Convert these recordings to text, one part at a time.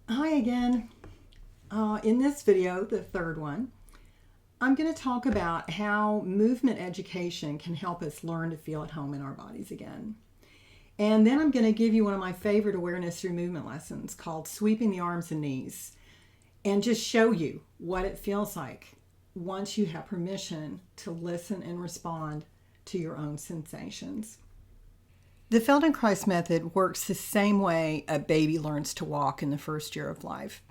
Hi again. In this video, the third one, I'm going to talk about how movement education can help us learn to feel at home in our bodies again. And then I'm going to give you one of my favorite awareness through movement lessons called Sweeping the Arms and Knees, and just show you what it feels like once you have permission to listen and respond to your own sensations. The Feldenkrais method works the same way a baby learns to walk in the first year of life.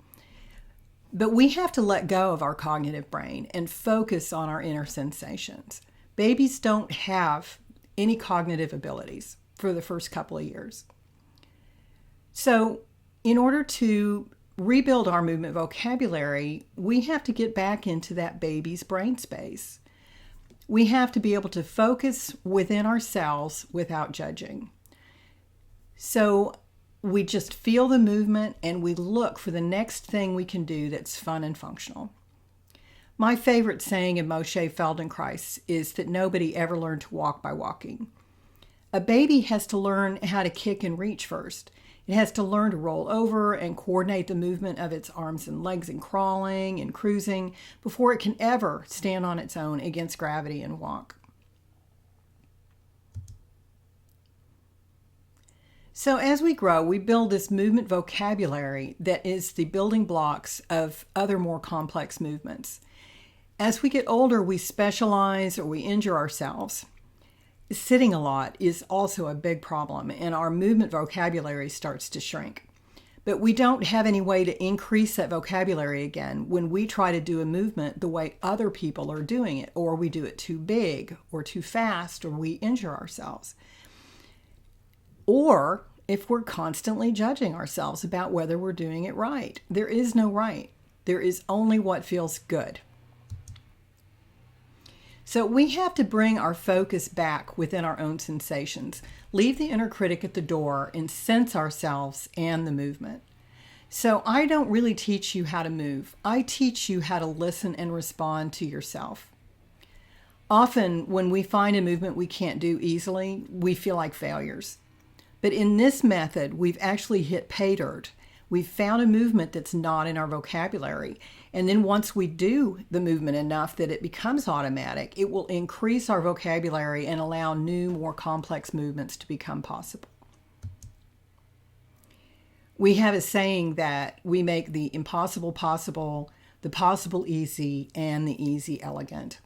But we have to let go of our cognitive brain and focus on our inner sensations. Babies don't have any cognitive abilities for the first couple of years. So, in order to rebuild our movement vocabulary, we have to get back into that baby's brain space. We have to be able to focus within ourselves without judging. So we just feel the movement and we look for the next thing we can do that's fun and functional. My favorite saying of Moshe Feldenkrais is that nobody ever learned to walk by walking. A baby has to learn how to kick and reach first. It has to learn to roll over and coordinate the movement of its arms and legs in crawling and cruising before it can ever stand on its own against gravity and walk. So as we grow, we build this movement vocabulary that is the building blocks of other more complex movements. As we get older, we specialize or we injure ourselves. Sitting a lot is also a big problem, and our movement vocabulary starts to shrink. But we don't have any way to increase that vocabulary again when we try to do a movement the way other people are doing it, or we do it too big or too fast, or we injure ourselves. Or if we're constantly judging ourselves about whether we're doing it right. There is no right. There is only what feels good. So we have to bring our focus back within our own sensations, leave the inner critic at the door, and sense ourselves and the movement. So I don't really teach you how to move. I teach you how to listen and respond to yourself. Often when we find a movement we can't do easily, we feel like failures. But in this method, we've actually hit pay dirt. We've found a movement that's not in our vocabulary. And then once we do the movement enough that it becomes automatic, it will increase our vocabulary and allow new, more complex movements to become possible. We have a saying that we make the impossible possible, the possible easy, and the easy elegant.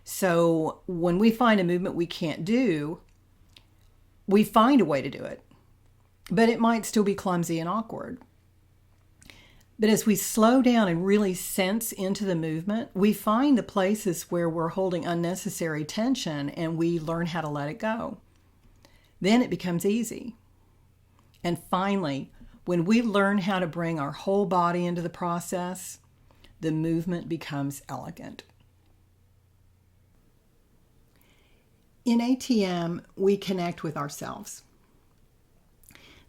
So when we find a movement we can't do, we find a way to do it, but it might still be clumsy and awkward. But as we slow down and really sense into the movement, we find the places where we're holding unnecessary tension and we learn how to let it go. Then it becomes easy. And finally, when we learn how to bring our whole body into the process, the movement becomes elegant. In ATM, we connect with ourselves.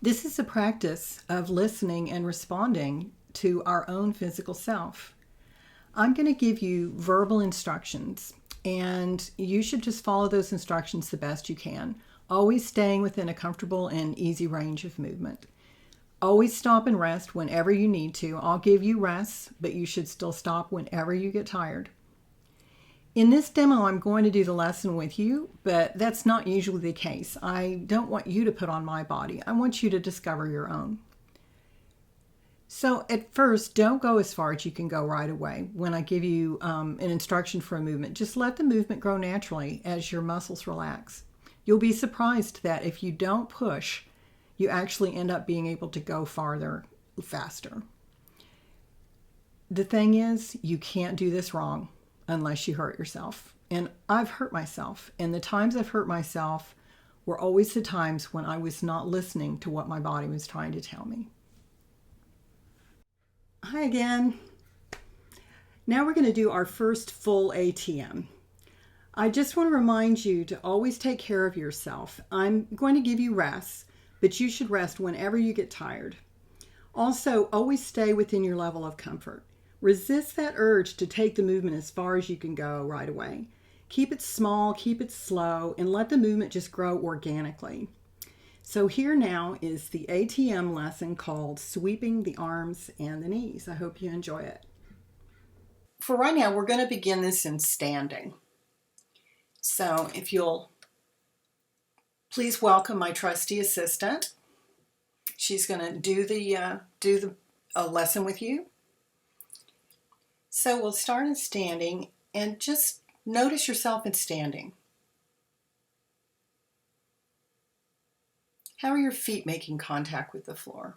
This is a practice of listening and responding to our own physical self. I'm going to give you verbal instructions, and you should just follow those instructions the best you can, always staying within a comfortable and easy range of movement. Always stop and rest whenever you need to. I'll give you rests, but you should still stop whenever you get tired. In this demo, I'm going to do the lesson with you, but that's not usually the case. I don't want you to put on my body. I want you to discover your own. So at first, don't go as far as you can go right away. When I give you an instruction for a movement, just let the movement grow naturally as your muscles relax. You'll be surprised that if you don't push, you actually end up being able to go farther, faster. The thing is, you can't do this wrong unless you hurt yourself. And I've hurt myself. And the times I've hurt myself were always the times when I was not listening to what my body was trying to tell me. Hi again. Now we're going to do our first full ATM. I just want to remind you to always take care of yourself. I'm going to give you rests, but you should rest whenever you get tired. Also, always stay within your level of comfort. Resist that urge to take the movement as far as you can go right away. Keep it small, keep it slow, and let the movement just grow organically. So here now is the ATM lesson called Sweeping the Arms and the Knees. I hope you enjoy it. For right now, we're going to begin this in standing. So if you'll please welcome my trusty assistant. She's going to do the lesson with you. So we'll start in standing and just notice yourself in standing. How are your feet making contact with the floor?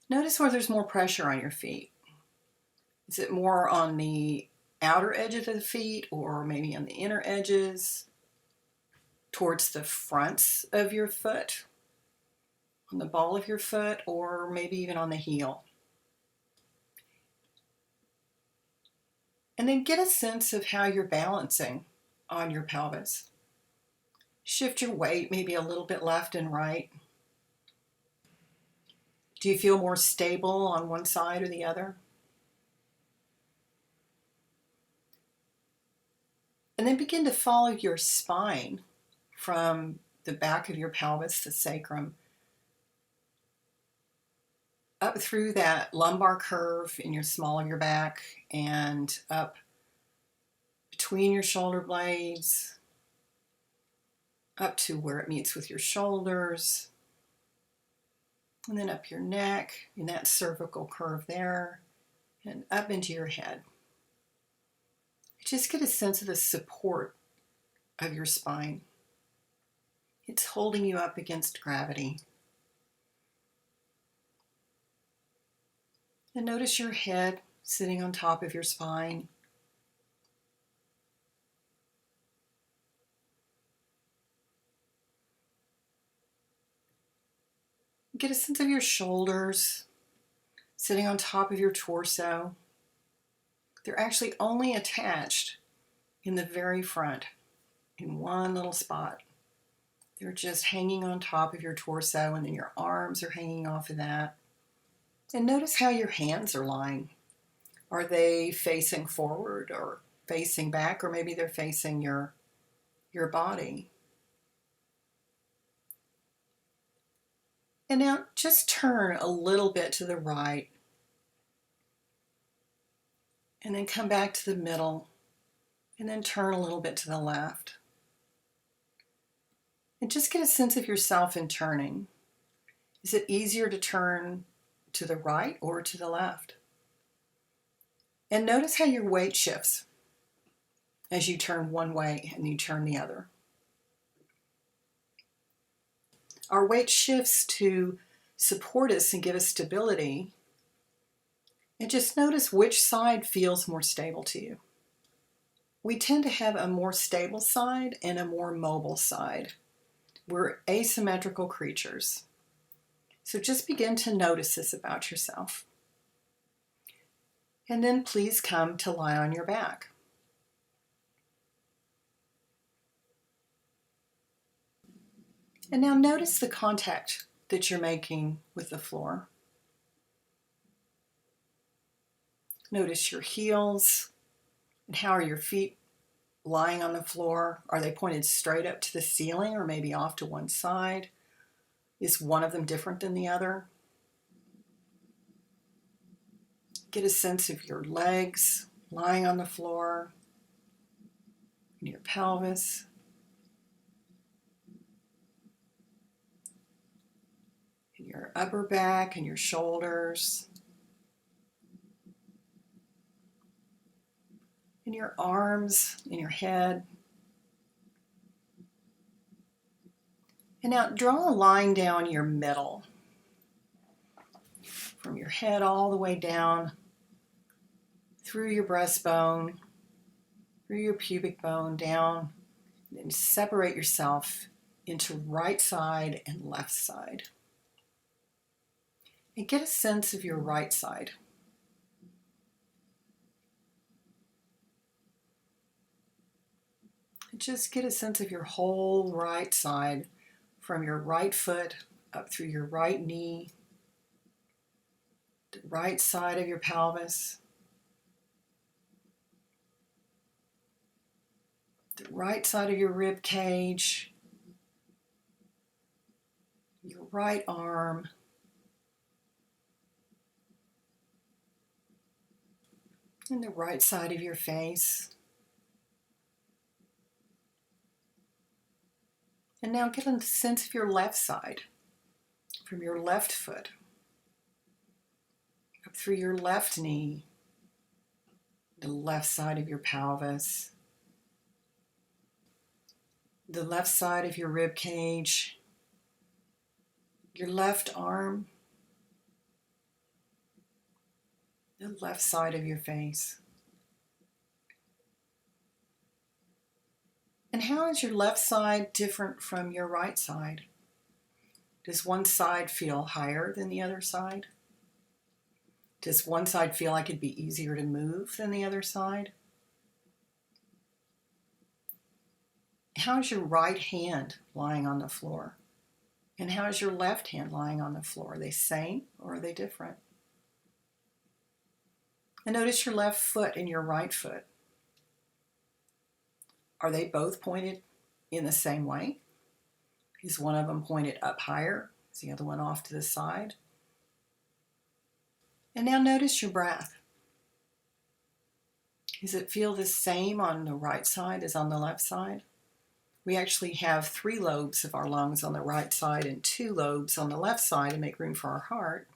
Notice where there's more pressure on your feet. Is it more on the outer edge of the feet or maybe on the inner edges? Towards the fronts of your foot? On the ball of your foot, or maybe even on the heel? And then get a sense of how you're balancing on your pelvis. Shift your weight maybe a little bit left and right. Do you feel more stable on one side or the other? And then begin to follow your spine from the back of your pelvis, the sacrum, up through that lumbar curve in your small of your back and up between your shoulder blades, up to where it meets with your shoulders, and then up your neck in that cervical curve there, and up into your head. Just get a sense of the support of your spine. It's holding you up against gravity. And notice your head sitting on top of your spine. Get a sense of your shoulders sitting on top of your torso. They're actually only attached in the very front, in one little spot. They're just hanging on top of your torso, and then your arms are hanging off of that. And notice how your hands are lying. Are they facing forward or facing back, or maybe they're facing your body? And now just turn a little bit to the right, and then come back to the middle, and then turn a little bit to the left. And just get a sense of yourself in turning. Is it easier to turn to the right or to the left? And notice how your weight shifts as you turn one way and you turn the other. Our weight shifts to support us and give us stability. And just notice which side feels more stable to you. We tend to have a more stable side and a more mobile side. We're asymmetrical creatures. So just begin to notice this about yourself. And then please come to lie on your back. And now notice the contact that you're making with the floor. Notice your heels and how are your feet lying on the floor? Are they pointed straight up to the ceiling or maybe off to one side? Is one of them different than the other? Get a sense of your legs lying on the floor, and your pelvis. And your upper back and your shoulders. And your arms and your head. And now draw a line down your middle, from your head all the way down, through your breastbone, through your pubic bone, down, and separate yourself into right side and left side. And get a sense of your right side. And just get a sense of your whole right side, from your right foot up through your right knee, the right side of your pelvis, the right side of your rib cage, your right arm, and the right side of your face. And now get a sense of your left side, from your left foot, up through your left knee, the left side of your pelvis, the left side of your rib cage, your left arm, the left side of your face. And how is your left side different from your right side? Does one side feel higher than the other side? Does one side feel like it'd be easier to move than the other side? How is your right hand lying on the floor? And how is your left hand lying on the floor? Are they same or are they different? And notice your left foot and your right foot. Are they both pointed in the same way? Is one of them pointed up higher? Is the other one off to the side? And now notice your breath. Does it feel the same on the right side as on the left side? We actually have 3 lobes of our lungs on the right side and 2 lobes on the left side to make room for our heart.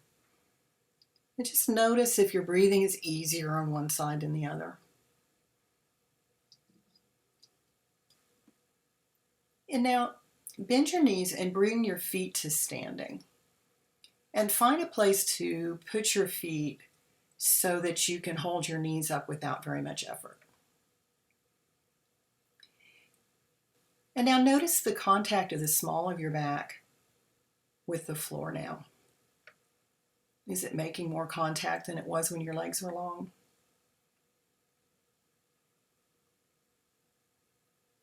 And just notice if your breathing is easier on one side than the other. And now bend your knees and bring your feet to standing. And find a place to put your feet so that you can hold your knees up without very much effort. And now notice the contact of the small of your back with the floor now. Is it making more contact than it was when your legs were long?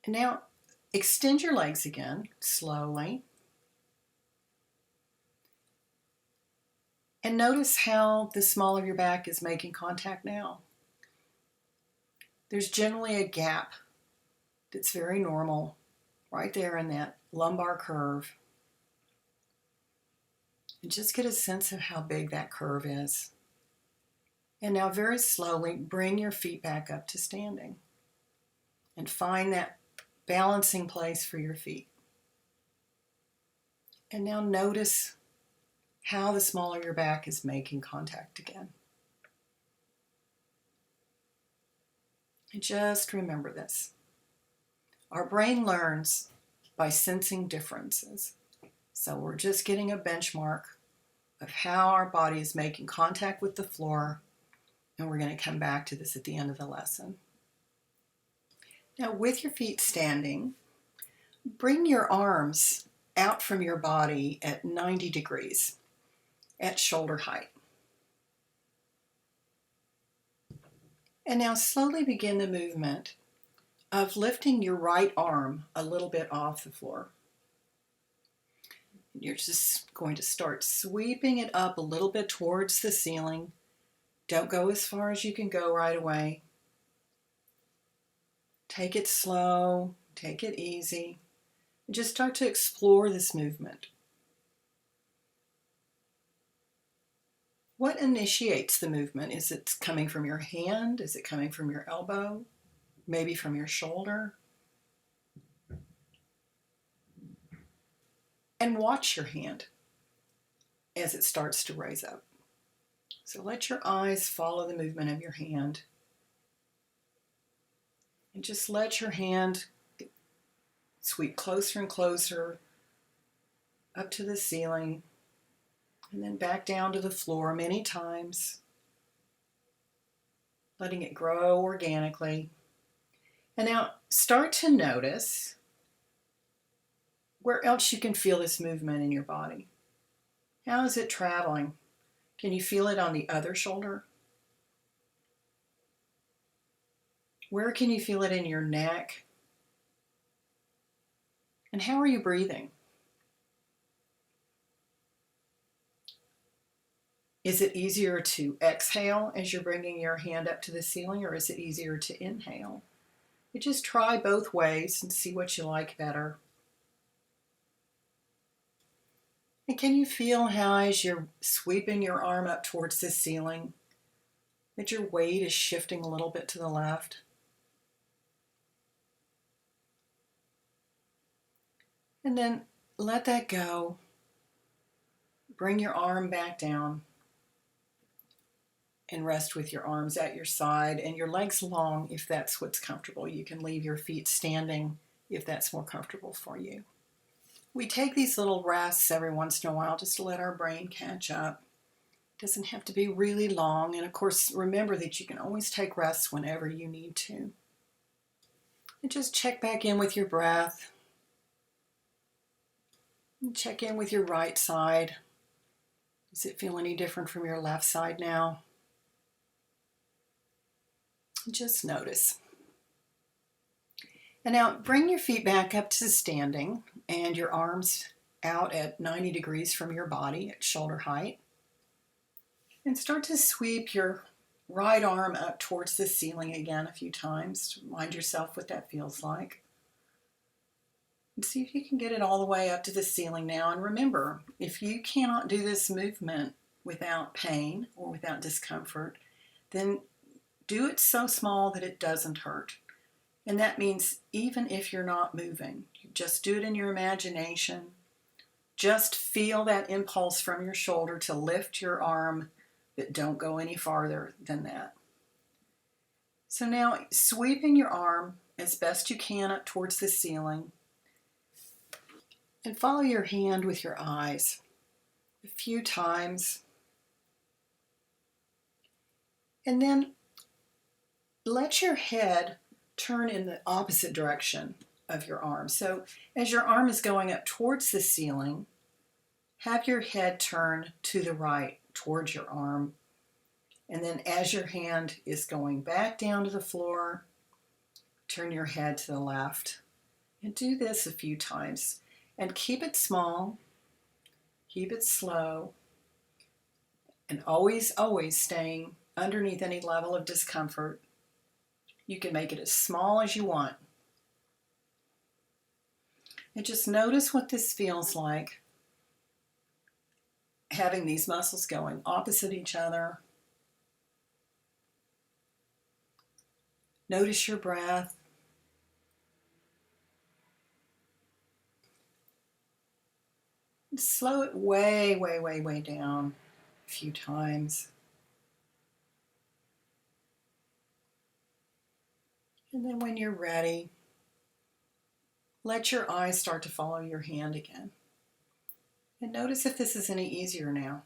And now extend your legs again, slowly. And notice how the small of your back is making contact now. There's generally a gap that's very normal right there in that lumbar curve. And just get a sense of how big that curve is. And now very slowly bring your feet back up to standing. And find that balancing place for your feet. And now notice how the small of your back is making contact again. And just remember this. Our brain learns by sensing differences. So we're just getting a benchmark of how our body is making contact with the floor, and we're going to come back to this at the end of the lesson. Now, with your feet standing, bring your arms out from your body at 90 degrees at shoulder height. And now slowly begin the movement of lifting your right arm a little bit off the floor. You're just going to start sweeping it up a little bit towards the ceiling. Don't go as far as you can go right away. Take it slow, take it easy, and just start to explore this movement. What initiates the movement? Is it coming from your hand? Is it coming from your elbow? Maybe from your shoulder? And watch your hand as it starts to raise up. So let your eyes follow the movement of your hand. And just let your hand sweep closer and closer up to the ceiling and then back down to the floor many times, letting it grow organically. And now start to notice where else you can feel this movement in your body. How is it traveling? Can you feel it on the other shoulder? Where can you feel it in your neck? And how are you breathing? Is it easier to exhale as you're bringing your hand up to the ceiling, or is it easier to inhale? You just try both ways and see what you like better. And can you feel how as you're sweeping your arm up towards the ceiling, that your weight is shifting a little bit to the left? And then let that go. Bring your arm back down and rest with your arms at your side and your legs long if that's what's comfortable. You can leave your feet standing if that's more comfortable for you. We take these little rests every once in a while just to let our brain catch up. It doesn't have to be really long, and of course remember that you can always take rests whenever you need to. And just check back in with your breath. And check in with your right side. Does it feel any different from your left side now? Just notice. And now bring your feet back up to standing and your arms out at 90 degrees from your body at shoulder height. And start to sweep your right arm up towards the ceiling again a few times. Remind yourself what that feels like. And see if you can get it all the way up to the ceiling now. And remember, if you cannot do this movement without pain or without discomfort, then do it so small that it doesn't hurt. And that means even if you're not moving, you just do it in your imagination. Just feel that impulse from your shoulder to lift your arm, but don't go any farther than that. So now sweeping your arm as best you can up towards the ceiling and follow your hand with your eyes a few times. And then let your head turn in the opposite direction of your arm. So as your arm is going up towards the ceiling, have your head turn to the right towards your arm. And then as your hand is going back down to the floor, turn your head to the left. And do this a few times. And keep it small, keep it slow, and always, always staying underneath any level of discomfort. You can make it as small as you want. And just notice what this feels like, having these muscles going opposite each other. Notice your breath. Slow it way, way, way, way down a few times. And then when you're ready, let your eyes start to follow your hand again. And notice if this is any easier now.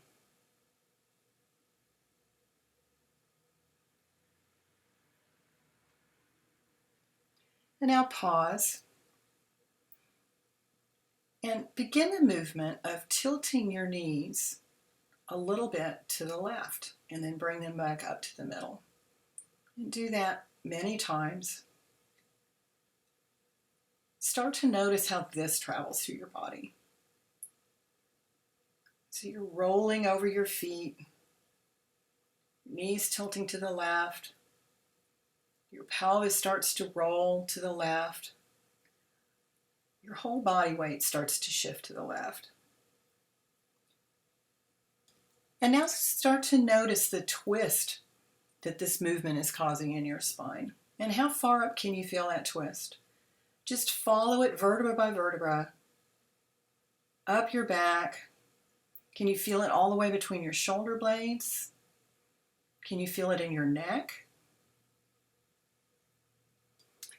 And now pause. And begin the movement of tilting your knees a little bit to the left and then bring them back up to the middle. And do that many times. Start to notice how this travels through your body. So you're rolling over your feet, knees tilting to the left. Your pelvis starts to roll to the left. Your whole body weight starts to shift to the left. And now start to notice the twist that this movement is causing in your spine. And how far up can you feel that twist? Just follow it vertebra by vertebra, up your back. Can you feel it all the way between your shoulder blades? Can you feel it in your neck?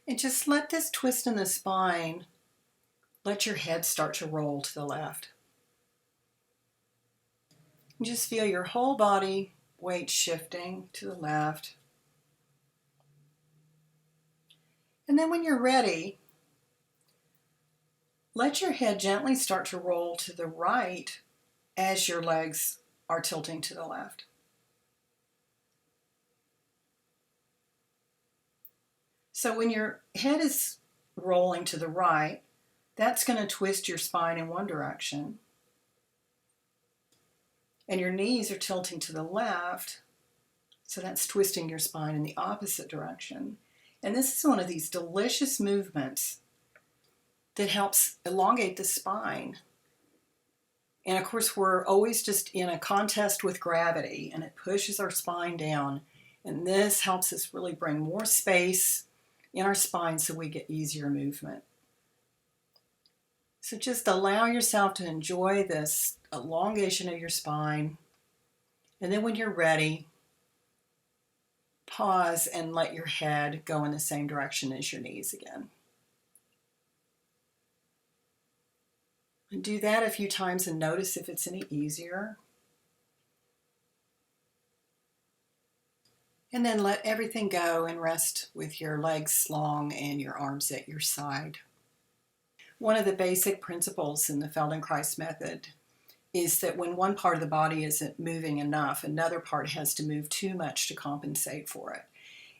And just let this twist in the spine, let your head start to roll to the left. And just feel your whole body weight shifting to the left. And then when you're ready, let your head gently start to roll to the right as your legs are tilting to the left. So when your head is rolling to the right, that's going to twist your spine in one direction. And your knees are tilting to the left, so that's twisting your spine in the opposite direction. And this is one of these delicious movements that helps elongate the spine. And of course, we're always just in a contest with gravity, and it pushes our spine down. And this helps us really bring more space in our spine so we get easier movement. So just allow yourself to enjoy this elongation of your spine. And then when you're ready, pause and let your head go in the same direction as your knees again. And do that a few times and notice if it's any easier. And then let everything go and rest with your legs long and your arms at your side. One of the basic principles in the Feldenkrais method is that when one part of the body isn't moving enough, another part has to move too much to compensate for it.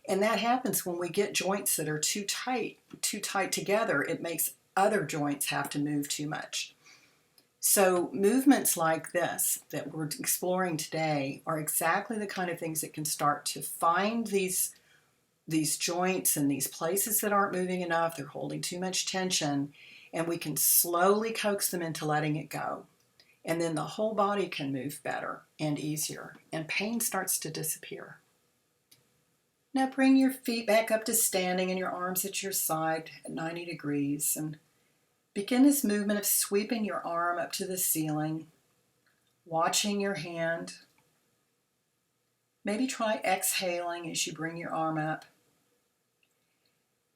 And that happens when we get joints that are too tight together. It makes other joints have to move too much. So movements like this that we're exploring today are exactly the kind of things that can start to find these joints and these places that aren't moving enough, they're holding too much tension, and we can slowly coax them into letting it go. And then the whole body can move better and easier, and pain starts to disappear. Now bring your feet back up to standing and your arms at your side at 90 degrees, and begin this movement of sweeping your arm up to the ceiling, watching your hand. Maybe try exhaling as you bring your arm up.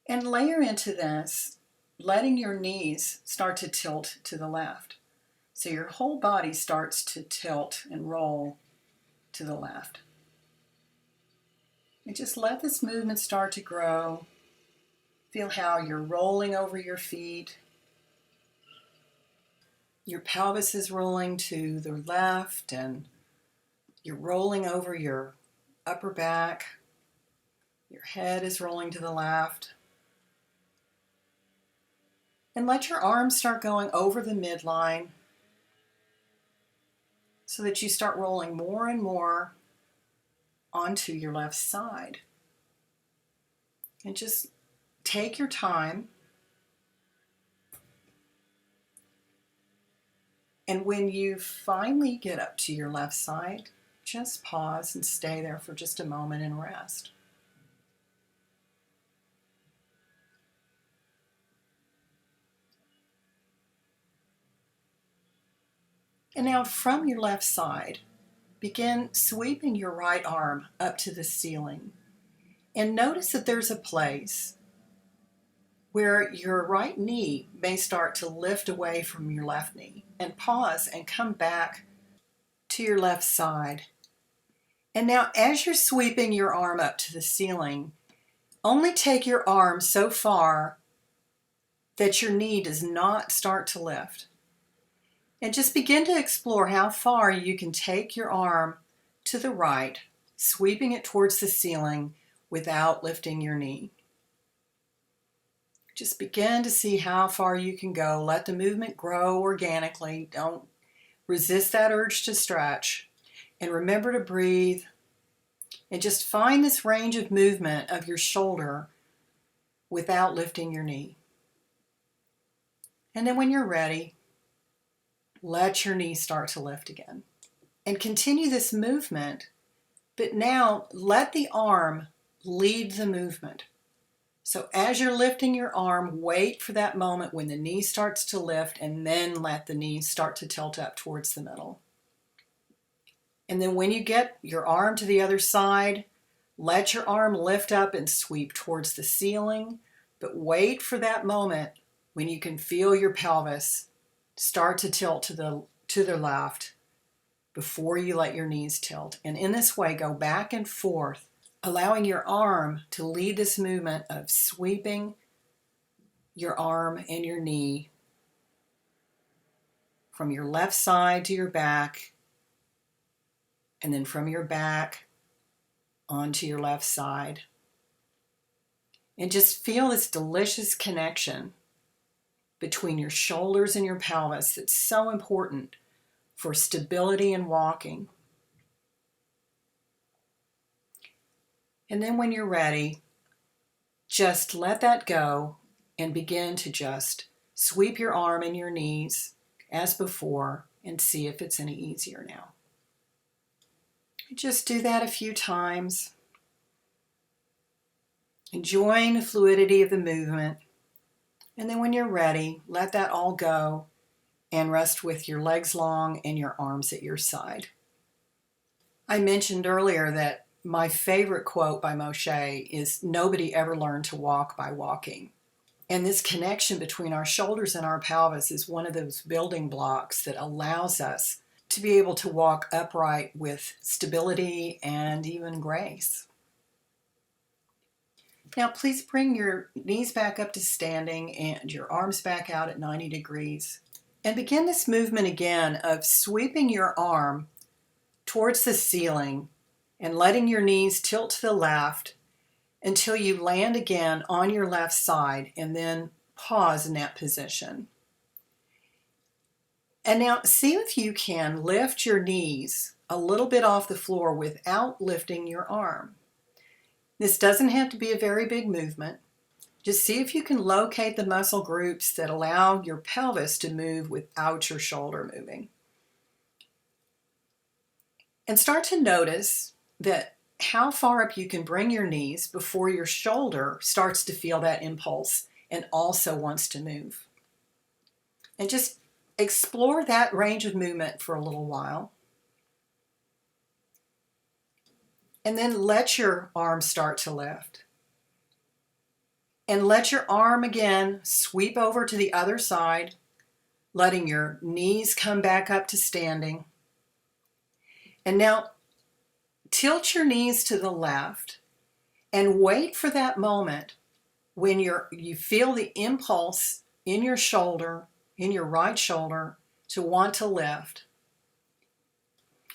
And layer into this, letting your knees start to tilt to the left. So your whole body starts to tilt and roll to the left. And just let this movement start to grow. Feel how you're rolling over your feet. Your pelvis is rolling to the left, and you're rolling over your upper back. Your head is rolling to the left. And let your arms start going over the midline so that you start rolling more and more onto your left side. And just take your time. And when you finally get up to your left side, just pause and stay there for just a moment and rest. And now from your left side, begin sweeping your right arm up to the ceiling. And notice that there's a place where your right knee may start to lift away from your left knee. And pause and come back to your left side. And now as you're sweeping your arm up to the ceiling, only take your arm so far that your knee does not start to lift. And just begin to explore how far you can take your arm to the right, sweeping it towards the ceiling without lifting your knee. Just begin to see how far you can go. Let the movement grow organically. Don't resist that urge to stretch. And remember to breathe. And just find this range of movement of your shoulder without lifting your knee. And then when you're ready, let your knee start to lift again. And continue this movement, but now let the arm lead the movement. So as you're lifting your arm, wait for that moment when the knee starts to lift, and then let the knee start to tilt up towards the middle. And then when you get your arm to the other side, let your arm lift up and sweep towards the ceiling, but wait for that moment when you can feel your pelvis start to tilt to the left before you let your knees tilt. And in this way, go back and forth, allowing your arm to lead this movement of sweeping your arm and your knee from your left side to your back, and then from your back onto your left side. And just feel this delicious connection between your shoulders and your pelvis that's so important for stability and walking. And then when you're ready, just let that go and begin to just sweep your arm and your knees as before and see if it's any easier now. Just do that a few times, enjoying the fluidity of the movement. And then when you're ready, let that all go and rest with your legs long and your arms at your side. I mentioned earlier that my favorite quote by Moshe is, "Nobody ever learned to walk by walking." And this connection between our shoulders and our pelvis is one of those building blocks that allows us to be able to walk upright with stability and even grace. Now, please bring your knees back up to standing and your arms back out at 90 degrees. And begin this movement again of sweeping your arm towards the ceiling and letting your knees tilt to the left until you land again on your left side, and then pause in that position. And now see if you can lift your knees a little bit off the floor without lifting your arm. This doesn't have to be a very big movement. Just see if you can locate the muscle groups that allow your pelvis to move without your shoulder moving. And start to notice that how far up you can bring your knees before your shoulder starts to feel that impulse and also wants to move. And just explore that range of movement for a little while. And then let your arm start to lift. And let your arm again sweep over to the other side, letting your knees come back up to standing. And now tilt your knees to the left and wait for that moment when you feel the impulse in your shoulder, in your right shoulder, to want to lift.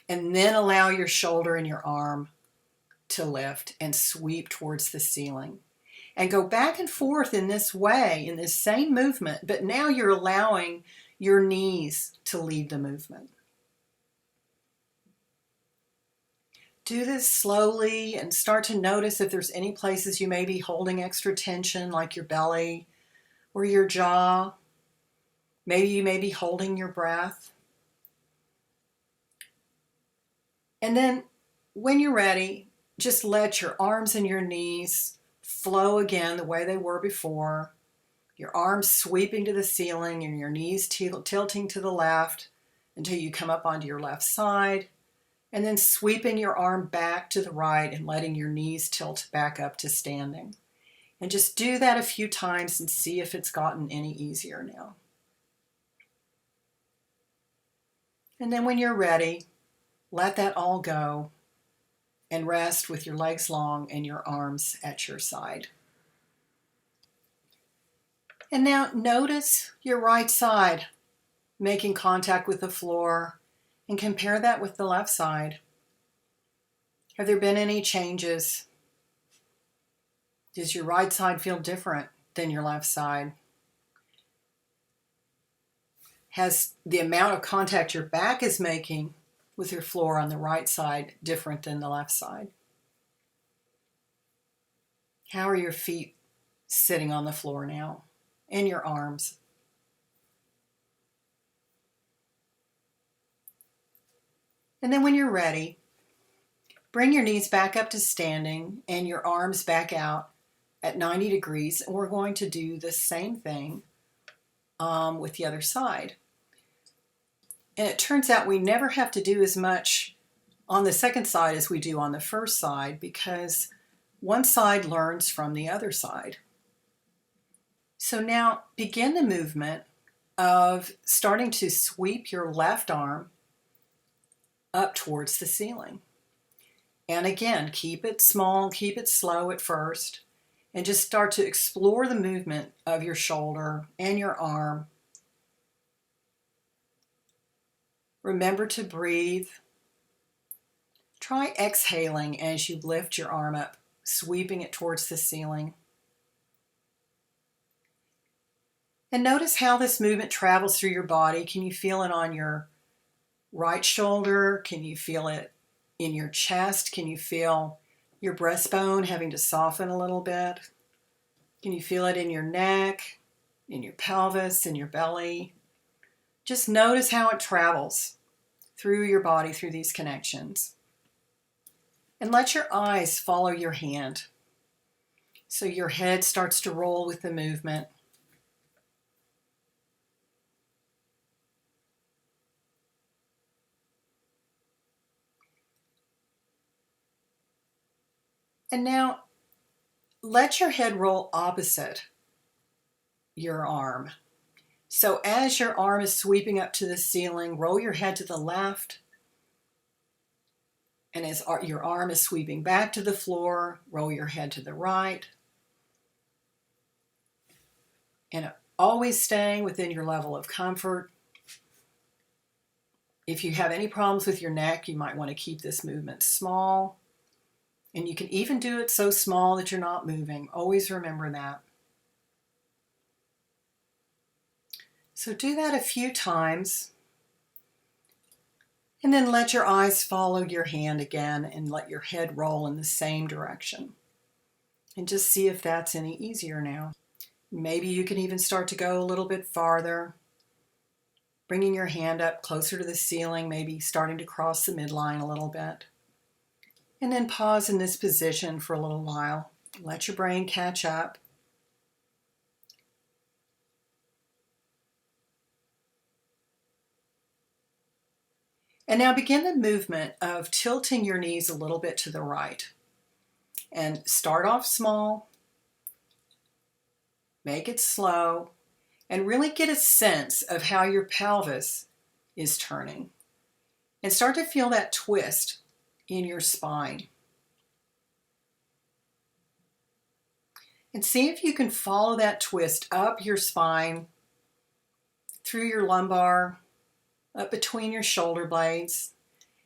And then allow your shoulder and your arm to lift and sweep towards the ceiling. And go back and forth in this way, in this same movement, but now you're allowing your knees to lead the movement. Do this slowly and start to notice if there's any places you may be holding extra tension, like your belly or your jaw. Maybe you may be holding your breath. And then when you're ready, just let your arms and your knees flow again the way they were before. Your arms sweeping to the ceiling and your knees tilting to the left until you come up onto your left side. And then sweeping your arm back to the right and letting your knees tilt back up to standing. And just do that a few times and see if it's gotten any easier now. And then when you're ready, let that all go and rest with your legs long and your arms at your side. And now notice your right side making contact with the floor, and compare that with the left side. Have there been any changes? Does your right side feel different than your left side? Has the amount of contact your back is making with your floor on the right side different than the left side? How are your feet sitting on the floor now? And your arms? And then when you're ready, bring your knees back up to standing and your arms back out at 90 degrees. And we're going to do the same thing with the other side. And it turns out we never have to do as much on the second side as we do on the first side, because one side learns from the other side. So now begin the movement of starting to sweep your left arm up towards the ceiling. And again, keep it small, keep it slow at first, and just start to explore the movement of your shoulder and your arm. Remember to breathe. Try exhaling as you lift your arm up, sweeping it towards the ceiling. And notice how this movement travels through your body. Can you feel it on your right shoulder? Can you feel it in your chest? Can you feel your breastbone having to soften a little bit? Can you feel it in your neck, in your pelvis, in your belly? Just notice how it travels through your body, through these connections. And let your eyes follow your hand. So your head starts to roll with the movement. And now let your head roll opposite your arm. So as your arm is sweeping up to the ceiling, roll your head to the left. And as your arm is sweeping back to the floor, roll your head to the right. And always staying within your level of comfort. If you have any problems with your neck, you might want to keep this movement small. And you can even do it so small that you're not moving. Always remember that. So do that a few times. And then let your eyes follow your hand again and let your head roll in the same direction. And just see if that's any easier now. Maybe you can even start to go a little bit farther, bringing your hand up closer to the ceiling, maybe starting to cross the midline a little bit. And then pause in this position for a little while. Let your brain catch up. And now begin the movement of tilting your knees a little bit to the right. And start off small. Make it slow. And really get a sense of how your pelvis is turning. And start to feel that twist in your spine. And see if you can follow that twist up your spine, through your lumbar, up between your shoulder blades.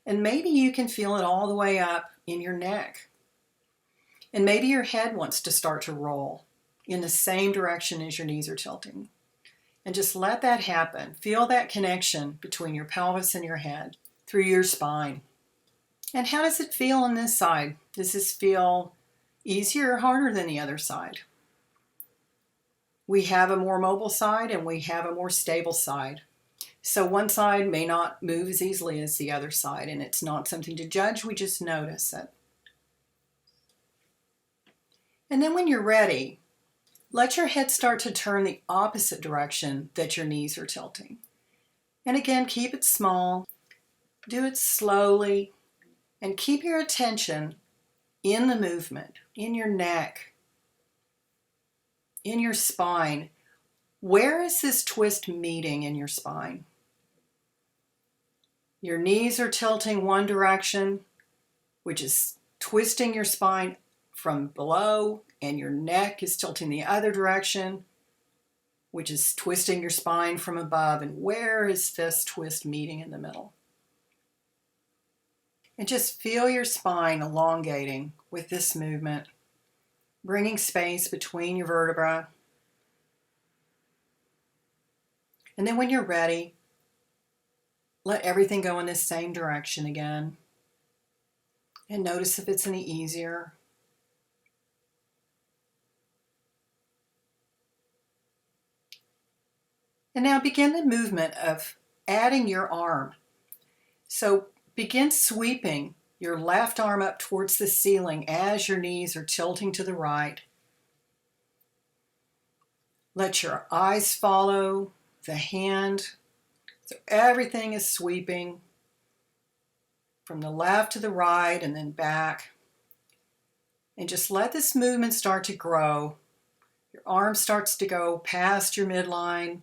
And maybe you can feel it all the way up in your neck. And maybe your head wants to start to roll in the same direction as your knees are tilting. And just let that happen. Feel that connection between your pelvis and your head through your spine. And how does it feel on this side? Does this feel easier or harder than the other side? We have a more mobile side and we have a more stable side. So one side may not move as easily as the other side, and it's not something to judge, we just notice it. And then when you're ready, let your head start to turn the opposite direction that your knees are tilting. And again, keep it small, do it slowly, and keep your attention in the movement, in your neck, in your spine. Where is this twist meeting in your spine? Your knees are tilting one direction, which is twisting your spine from below, and your neck is tilting the other direction, which is twisting your spine from above. And where is this twist meeting in the middle? And just feel your spine elongating with this movement, bringing space between your vertebrae. And then when you're ready, let everything go in the same direction again. And notice if it's any easier. And now begin the movement of adding your arm. So begin sweeping your left arm up towards the ceiling as your knees are tilting to the right. Let your eyes follow the hand. So everything is sweeping from the left to the right and then back. And just let this movement start to grow. Your arm starts to go past your midline.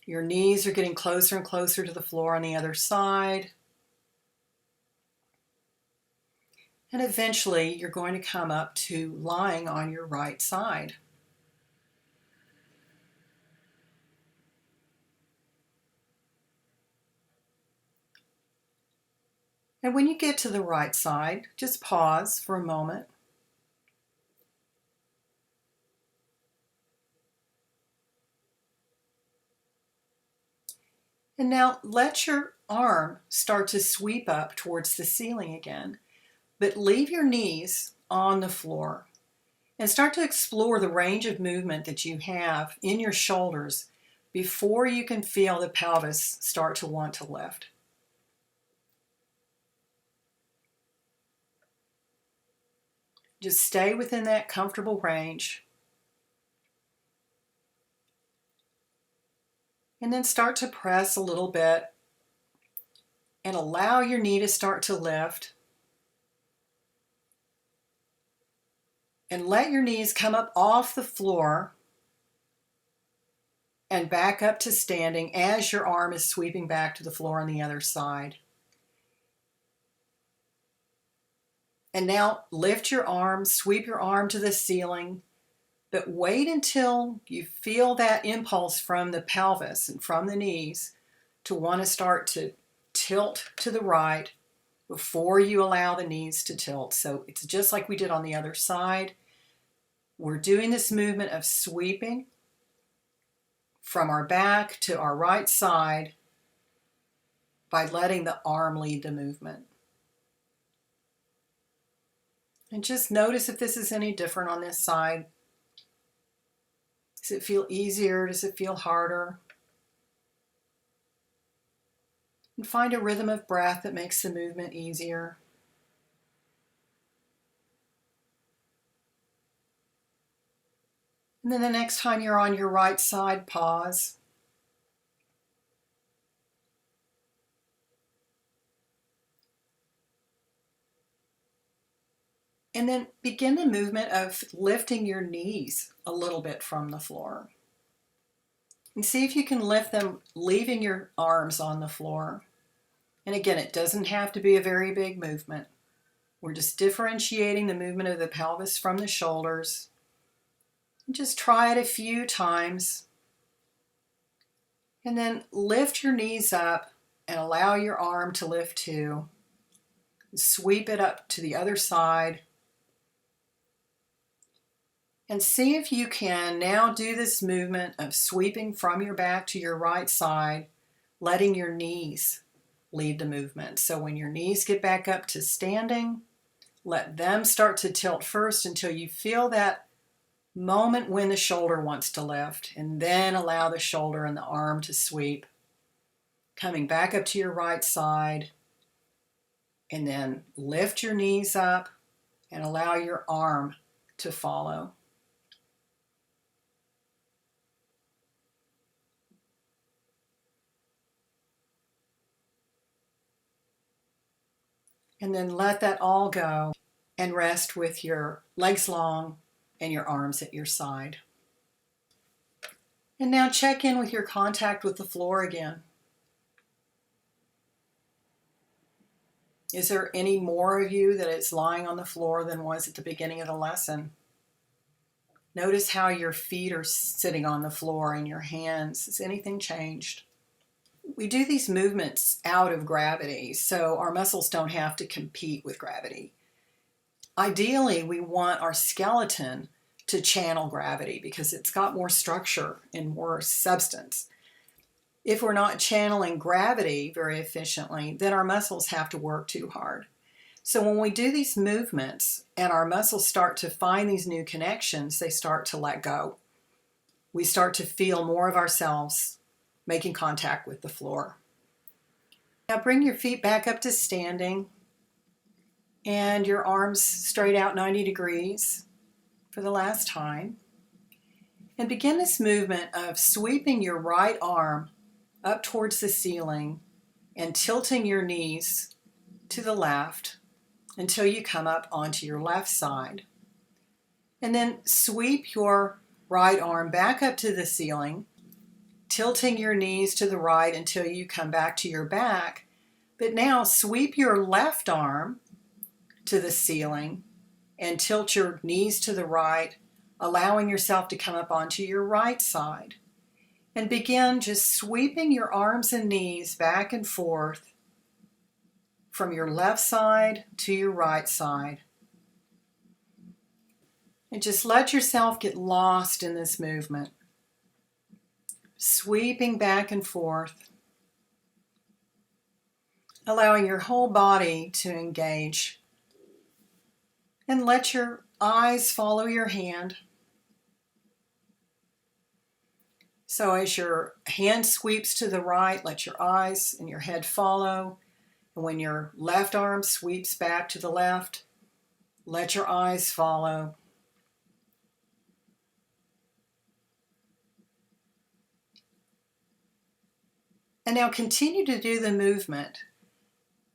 Your knees are getting closer and closer to the floor on the other side. And eventually you're going to come up to lying on your right side. And when you get to the right side, just pause for a moment. And now let your arm start to sweep up towards the ceiling again, but leave your knees on the floor And start to explore the range of movement that you have in your shoulders before you can feel the pelvis start to want to lift. Just stay within that comfortable range. And then start to press a little bit and allow your knee to start to lift. And let your knees come up off the floor and back up to standing as your arm is sweeping back to the floor on the other side. And now lift your arm, sweep your arm to the ceiling, but wait until you feel that impulse from the pelvis and from the knees to want to start to tilt to the right before you allow the knees to tilt. So it's just like we did on the other side. We're doing this movement of sweeping from our back to our right side by letting the arm lead the movement. And just notice if this is any different on this side. Does it feel easier? Does it feel harder? And find a rhythm of breath that makes the movement easier. And then the next time you're on your right side, pause. And then begin the movement of lifting your knees a little bit from the floor. And see if you can lift them, leaving your arms on the floor. And again, it doesn't have to be a very big movement. We're just differentiating the movement of the pelvis from the shoulders. And just try it a few times. And then lift your knees up and allow your arm to lift too. Sweep it up to the other side. And see if you can now do this movement of sweeping from your back to your right side, letting your knees lead the movement. So when your knees get back up to standing, let them start to tilt first until you feel that moment when the shoulder wants to lift, and then allow the shoulder and the arm to sweep. Coming back up to your right side, and then lift your knees up and allow your arm to follow. And then let that all go and rest with your legs long and your arms at your side. And now check in with your contact with the floor again. Is there any more of you that is lying on the floor than was at the beginning of the lesson? Notice how your feet are sitting on the floor and your hands. Has anything changed? We do these movements out of gravity, so our muscles don't have to compete with gravity. Ideally, we want our skeleton to channel gravity because it's got more structure and more substance. If we're not channeling gravity very efficiently, then our muscles have to work too hard. So when we do these movements and our muscles start to find these new connections, they start to let go. We start to feel more of ourselves making contact with the floor. Now bring your feet back up to standing and your arms straight out 90 degrees for the last time. And begin this movement of sweeping your right arm up towards the ceiling and tilting your knees to the left until you come up onto your left side. And then sweep your right arm back up to the ceiling, tilting your knees to the right until you come back to your back. But now sweep your left arm to the ceiling and tilt your knees to the right, allowing yourself to come up onto your right side. And begin just sweeping your arms and knees back and forth from your left side to your right side. And just let yourself get lost in this movement. Sweeping back and forth, allowing your whole body to engage. And let your eyes follow your hand. So as your hand sweeps to the right, let your eyes and your head follow. And when your left arm sweeps back to the left, let your eyes follow. And now continue to do the movement,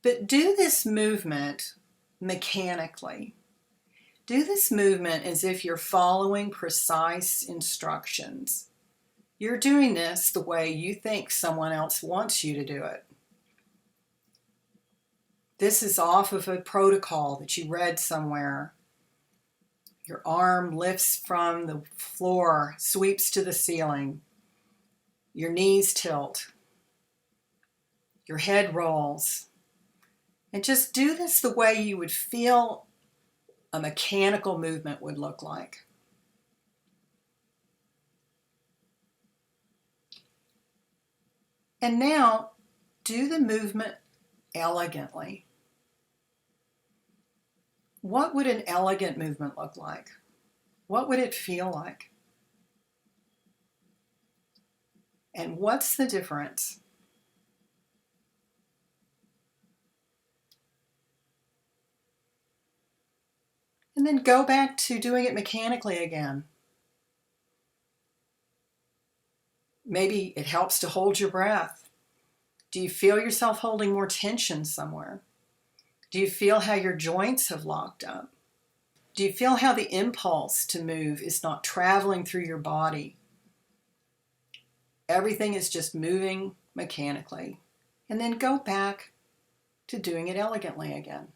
but do this movement mechanically. Do this movement as if you're following precise instructions. You're doing this the way you think someone else wants you to do it. This is off of a protocol that you read somewhere. Your arm lifts from the floor, sweeps to the ceiling. Your knees tilt. Your head rolls. And just do this the way you would feel a mechanical movement would look like. And now do the movement elegantly. What would an elegant movement look like? What would it feel like? And what's the difference? And then go back to doing it mechanically again. Maybe it helps to hold your breath. Do you feel yourself holding more tension somewhere? Do you feel how your joints have locked up? Do you feel how the impulse to move is not traveling through your body? Everything is just moving mechanically. And then go back to doing it elegantly again.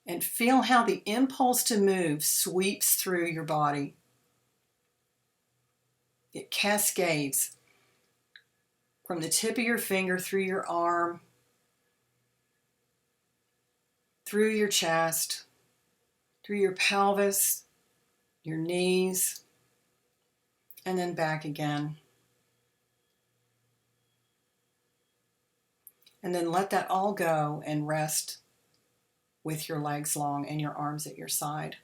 And feel how the impulse to move sweeps through your body. It cascades from the tip of your finger through your arm, through your chest, through your pelvis, your knees, and then back again. And then let that all go and rest with your legs long and your arms at your side.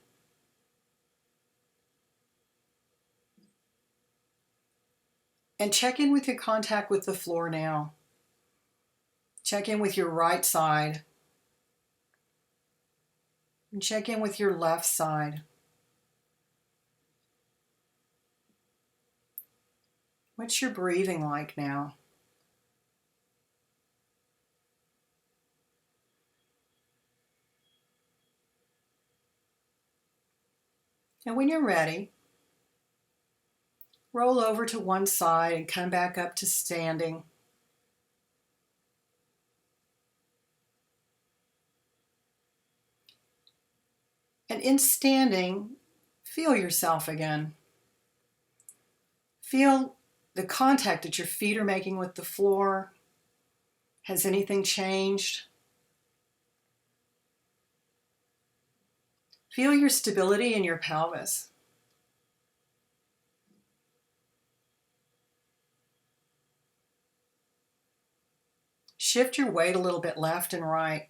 And check in with your contact with the floor now. Check in with your right side. And check in with your left side. What's your breathing like now? And when you're ready, roll over to one side and come back up to standing. And in standing, feel yourself again. Feel the contact that your feet are making with the floor. Has anything changed? Feel your stability in your pelvis. Shift your weight a little bit left and right.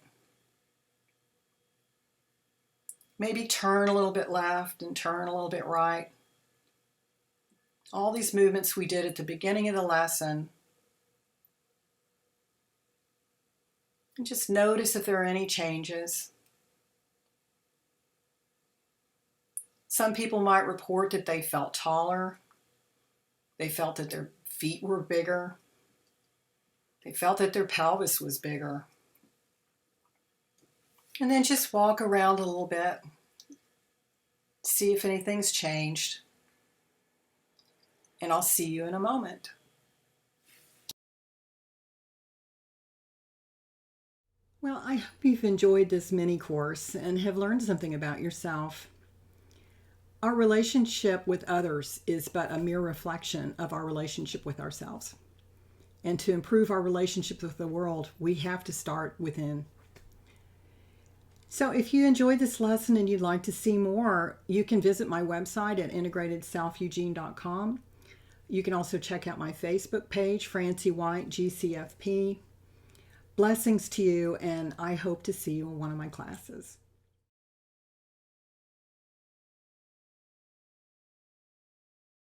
Maybe turn a little bit left and turn a little bit right. All these movements we did at the beginning of the lesson. And just notice if there are any changes. Some people might report that they felt taller. They felt that their feet were bigger. They felt that their pelvis was bigger. And then just walk around a little bit. See if anything's changed. And I'll see you in a moment. Well, I hope you've enjoyed this mini course and have learned something about yourself. Our relationship with others is but a mere reflection of our relationship with ourselves. And to improve our relationship with the world, we have to start within. So if you enjoyed this lesson and you'd like to see more, you can visit my website at integratedselfeugene.com. You can also check out my Facebook page, Francie White, GCFP. Blessings to you, and I hope to see you in one of my classes.